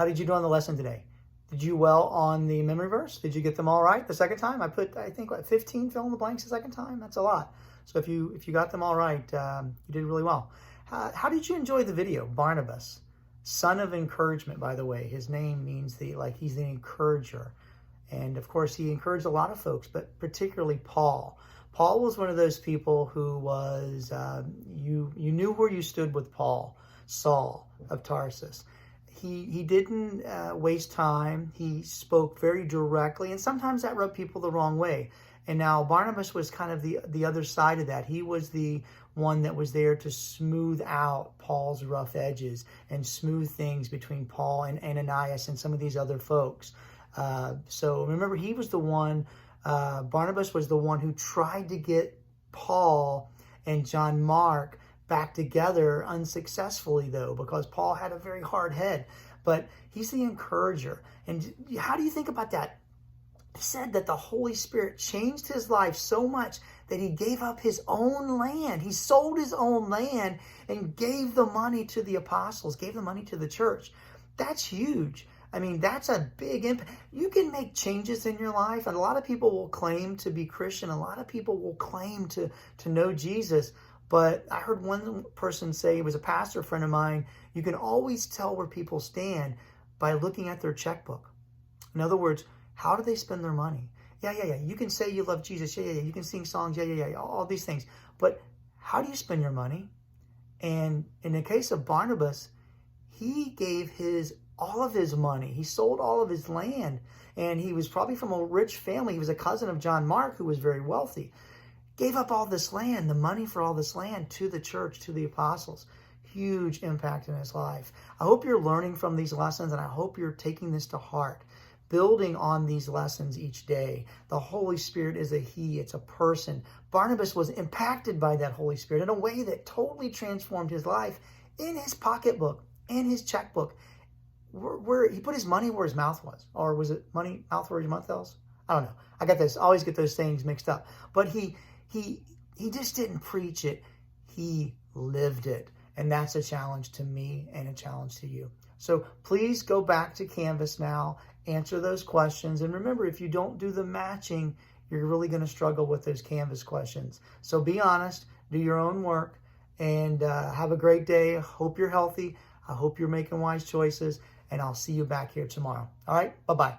How did you do on the lesson today? Did you well on the memory verse? Did you get them all right the second time? I put, I think, what, 15 fill in the blanks the second time? That's a lot. So if you got them all right, you did really well. How did you enjoy the video? Barnabus, son of encouragement, by the way. His name means he's the encourager. And of course, he encouraged a lot of folks, but particularly Paul. Paul was one of those people who was, you knew where you stood with Paul, Saul of Tarsus. He didn't waste time. He spoke very directly, and sometimes that rubbed people the wrong way. And now Barnabas was kind of the other side of that. He was the one that was there to smooth out Paul's rough edges and smooth things between Paul and Ananias and some of these other folks. So remember, he was the one, Barnabas was the one who tried to get Paul and John Mark back together unsuccessfully, though, because Paul had a very hard head. But he's the encourager. And how do you think about that? He said that the Holy Spirit changed his life so much that he gave up his own land. He sold his own land and gave the money to the apostles, gave the money to the church. That's huge. I mean, that's a big impact. You can make changes in your life, and a lot of people will claim to be Christian. A lot of people will claim to know Jesus. But I heard one person say, it was a pastor friend of mine, you can always tell where people stand by looking at their checkbook. In other words, how do they spend their money? Yeah. You can say you love Jesus. Yeah. You can sing songs. Yeah. All these things. But how do you spend your money? And in the case of Barnabas, he gave all of his money. He sold all of his land. And he was probably from a rich family. He was a cousin of John Mark, who was very wealthy. Gave up all this land, the money for all this land, to the church, to the apostles. Huge impact in his life. I hope you're learning from these lessons, and I hope you're taking this to heart, building on these lessons each day. The Holy Spirit is a he, it's a person. Barnabas was impacted by that Holy Spirit in a way that totally transformed his life in his pocketbook, in his checkbook. Where he put his money where his mouth was. Or was it money, mouth where his mouth was? I don't know. I always get those things mixed up. But he just didn't preach it. He lived it. And that's a challenge to me and a challenge to you. So please go back to Canvas now, answer those questions. And remember, if you don't do the matching, you're really going to struggle with those Canvas questions. So be honest, do your own work, and have a great day. I hope you're healthy. I hope you're making wise choices, and I'll see you back here tomorrow. All right, bye-bye.